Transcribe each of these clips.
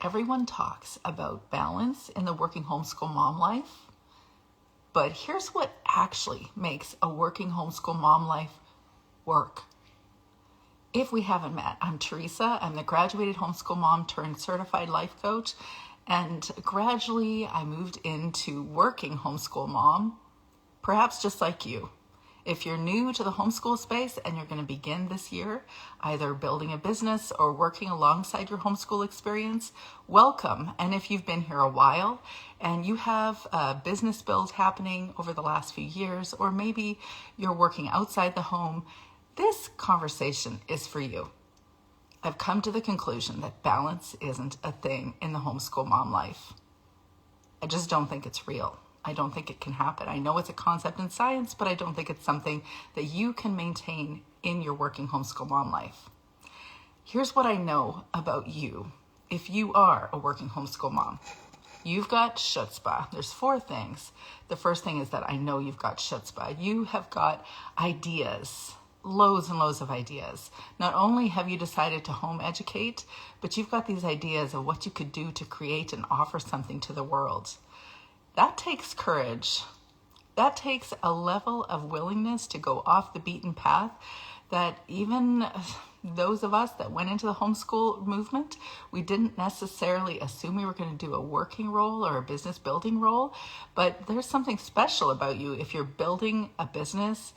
Everyone talks about balance in the working homeschool mom life, but here's what actually makes a working homeschool mom life work. If we haven't met, I'm Teresa. I'm the graduated homeschool mom turned certified life coach, and gradually I moved into working homeschool mom, perhaps just like you. If you're new to the homeschool space and you're going to begin this year, either building a business or working alongside your homeschool experience, welcome. And if you've been here a while and you have a business build happening over the last few years, or maybe you're working outside the home, this conversation is for you. I've come to the conclusion that balance isn't a thing in the homeschool mom life. I just don't think it's real. I don't think it can happen. I know it's a concept in science, but I don't think it's something that you can maintain in your working homeschool mom life. Here's what I know about you. If you are a working homeschool mom, you've got chutzpah. There's 4 things. The first thing is that I know you've got chutzpah. You have got ideas, loads and loads of ideas. Not only have you decided to home educate, but you've got these ideas of what you could do to create and offer something to the world. That takes courage. That takes a level of willingness to go off the beaten path that even those of us that went into the homeschool movement, we didn't necessarily assume we were going to do a working role or a business building role, but there's something special about you if you're building a business,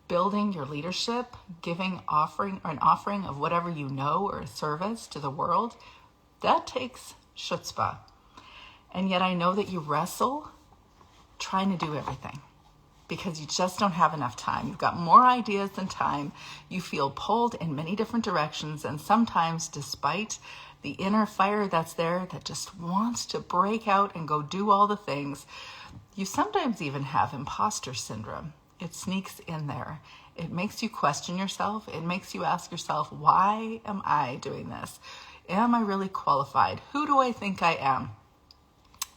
building your leadership, giving an offering of whatever you know or a service to the world. That takes chutzpah. And yet I know that you wrestle trying to do everything because you just don't have enough time. You've got more ideas than time. You feel pulled in many different directions. And sometimes, despite the inner fire that's there that just wants to break out and go do all the things, you sometimes even have imposter syndrome. It sneaks in there. It makes you question yourself. It makes you ask yourself, why am I doing this? Am I really qualified? Who do I think I am?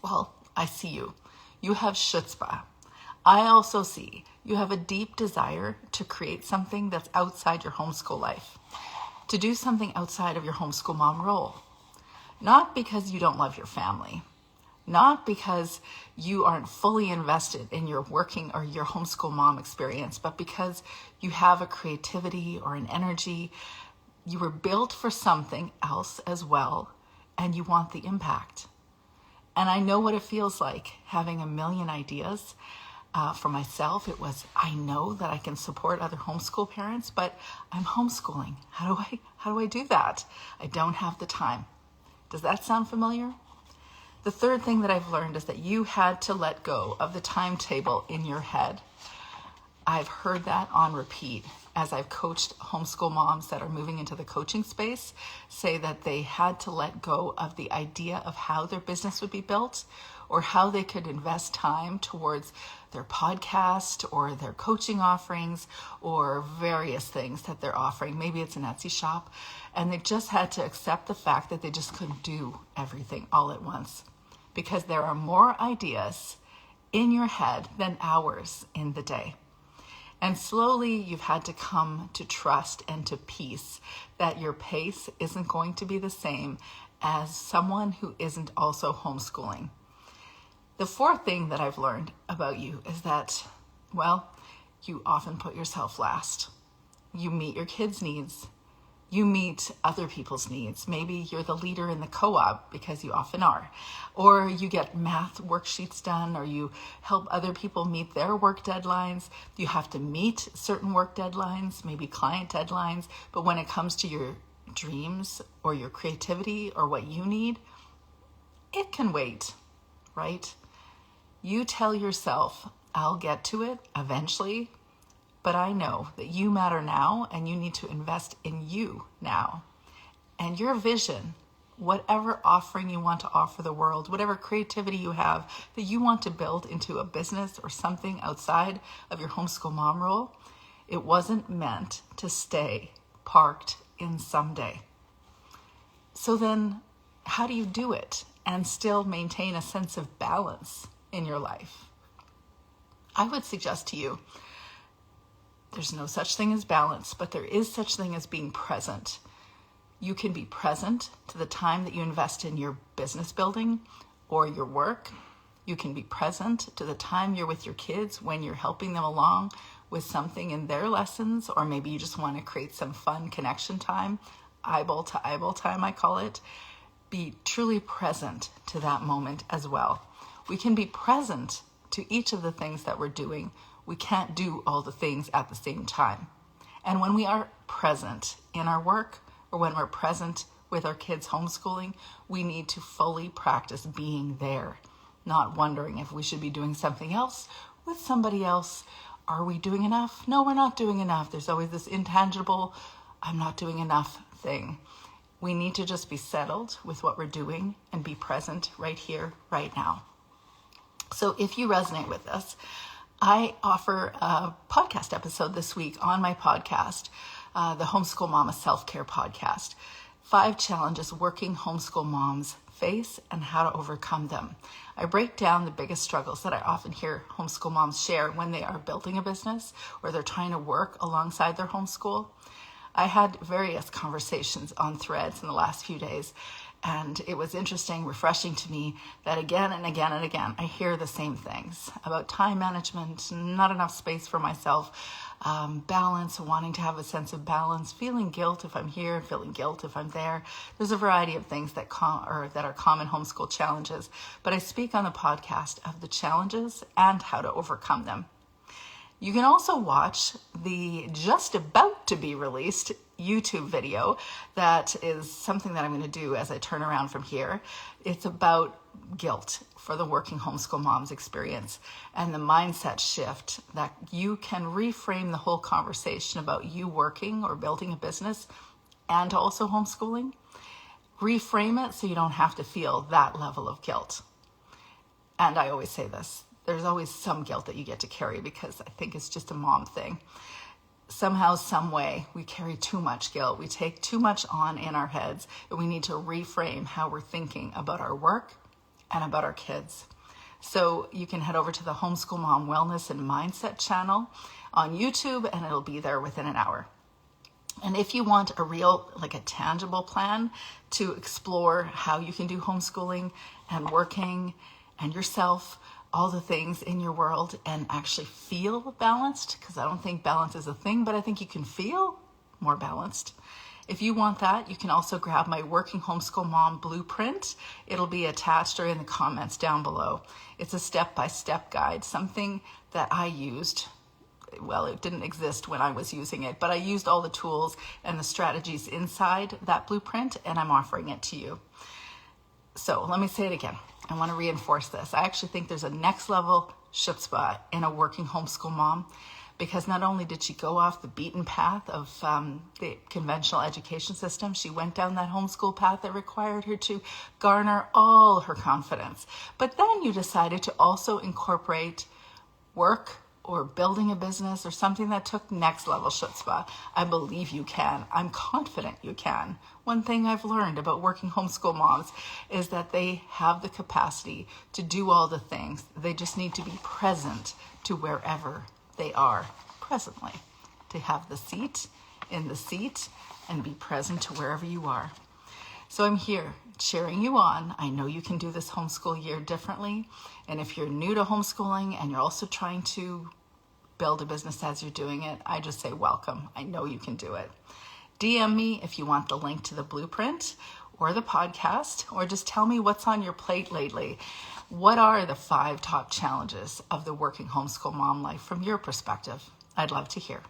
Well, I see you. You have chutzpah. I also see you have a deep desire to create something that's outside your homeschool life, to do something outside of your homeschool mom role. Not because you don't love your family, not because you aren't fully invested in your working or your homeschool mom experience, but because you have a creativity or an energy. You were built for something else as well, and you want the impact. And I know what it feels like having a million ideas. For myself, it was, I know that I can support other homeschool parents, but I'm homeschooling. How do I do that? I don't have the time. Does that sound familiar? The third thing that I've learned is that you had to let go of the timetable in your head. I've heard that on repeat as I've coached homeschool moms that are moving into the coaching space say that they had to let go of the idea of how their business would be built or how they could invest time towards their podcast or their coaching offerings or various things that they're offering. Maybe it's an Etsy shop, and they just had to accept the fact that they just couldn't do everything all at once because there are more ideas in your head than hours in the day. And slowly you've had to come to trust and to peace that your pace isn't going to be the same as someone who isn't also homeschooling. The fourth thing that I've learned about you is that, well, you often put yourself last. You meet your kids' needs. You meet other people's needs. Maybe you're the leader in the co-op because you often are. Or you get math worksheets done, or you help other people meet their work deadlines. You have to meet certain work deadlines, maybe client deadlines. But when it comes to your dreams or your creativity or what you need, it can wait, right? You tell yourself, I'll get to it eventually. But I know that you matter now and you need to invest in you now. And your vision, whatever offering you want to offer the world, whatever creativity you have that you want to build into a business or something outside of your homeschool mom role, it wasn't meant to stay parked in someday. So then how do you do it and still maintain a sense of balance in your life? I would suggest to you, there's no such thing as balance, but there is such thing as being present. You can be present to the time that you invest in your business building or your work. You can be present to the time you're with your kids when you're helping them along with something in their lessons, or maybe you just want to create some fun connection time, eyeball to eyeball time, I call it. Be truly present to that moment as well. We can be present to each of the things that we're doing. We can't do all the things at the same time. And when we are present in our work, or when we're present with our kids homeschooling, we need to fully practice being there, not wondering if we should be doing something else with somebody else. Are we doing enough? No, we're not doing enough. There's always this intangible, I'm not doing enough thing. We need to just be settled with what we're doing and be present right here, right now. So if you resonate with this, I offer a podcast episode this week on my podcast, the Homeschool Mama Self-Care Podcast. 5 challenges working homeschool moms face and how to overcome them. I break down the biggest struggles that I often hear homeschool moms share when they are building a business or they're trying to work alongside their homeschool. I had various conversations on Threads in the last few days, and it was interesting, refreshing to me that again and again and again, I hear the same things about time management, not enough space for myself, balance, wanting to have a sense of balance, feeling guilt if I'm here, feeling guilt if I'm there. There's a variety of things that are common homeschool challenges, but I speak on the podcast of the challenges and how to overcome them. You can also watch the just about to be released YouTube video that is something that I'm going to do as I turn around from here. It's about guilt for the working homeschool mom's experience and the mindset shift that you can reframe the whole conversation about you working or building a business and also homeschooling. Reframe it so you don't have to feel that level of guilt. And I always say this. There's always some guilt that you get to carry because I think it's just a mom thing. Somehow, some way, we carry too much guilt. We take too much on in our heads, and we need to reframe how we're thinking about our work and about our kids. So you can head over to the Homeschool Mom Wellness and Mindset channel on YouTube, and it'll be there within an hour. And if you want a real, a tangible plan to explore how you can do homeschooling and working and yourself, all the things in your world, and actually feel balanced, because I don't think balance is a thing, but I think you can feel more balanced. If you want that, you can also grab my Working Homeschool Mom Blueprint. It'll be attached or in the comments down below. It's a step-by-step guide, something that I used. Well, it didn't exist when I was using it, but I used all the tools and the strategies inside that blueprint, and I'm offering it to you. So let me say it again. I want to reinforce this. I actually think there's a next level chutzpah in a working homeschool mom, because not only did she go off the beaten path of the conventional education system, she went down that homeschool path that required her to garner all her confidence. But then you decided to also incorporate work or building a business or something that took next level chutzpah. I believe you can. I'm confident you can. One thing I've learned about working homeschool moms is that they have the capacity to do all the things. They just need to be present to wherever they are presently, to have the seat in the seat and be present to wherever you are. So I'm here cheering you on. I know you can do this homeschool year differently. And if you're new to homeschooling and you're also trying to build a business as you're doing it, I just say welcome. I know you can do it. DM me if you want the link to the blueprint or the podcast, or just tell me what's on your plate lately. What are the 5 top challenges of the working homeschool mom life from your perspective? I'd love to hear.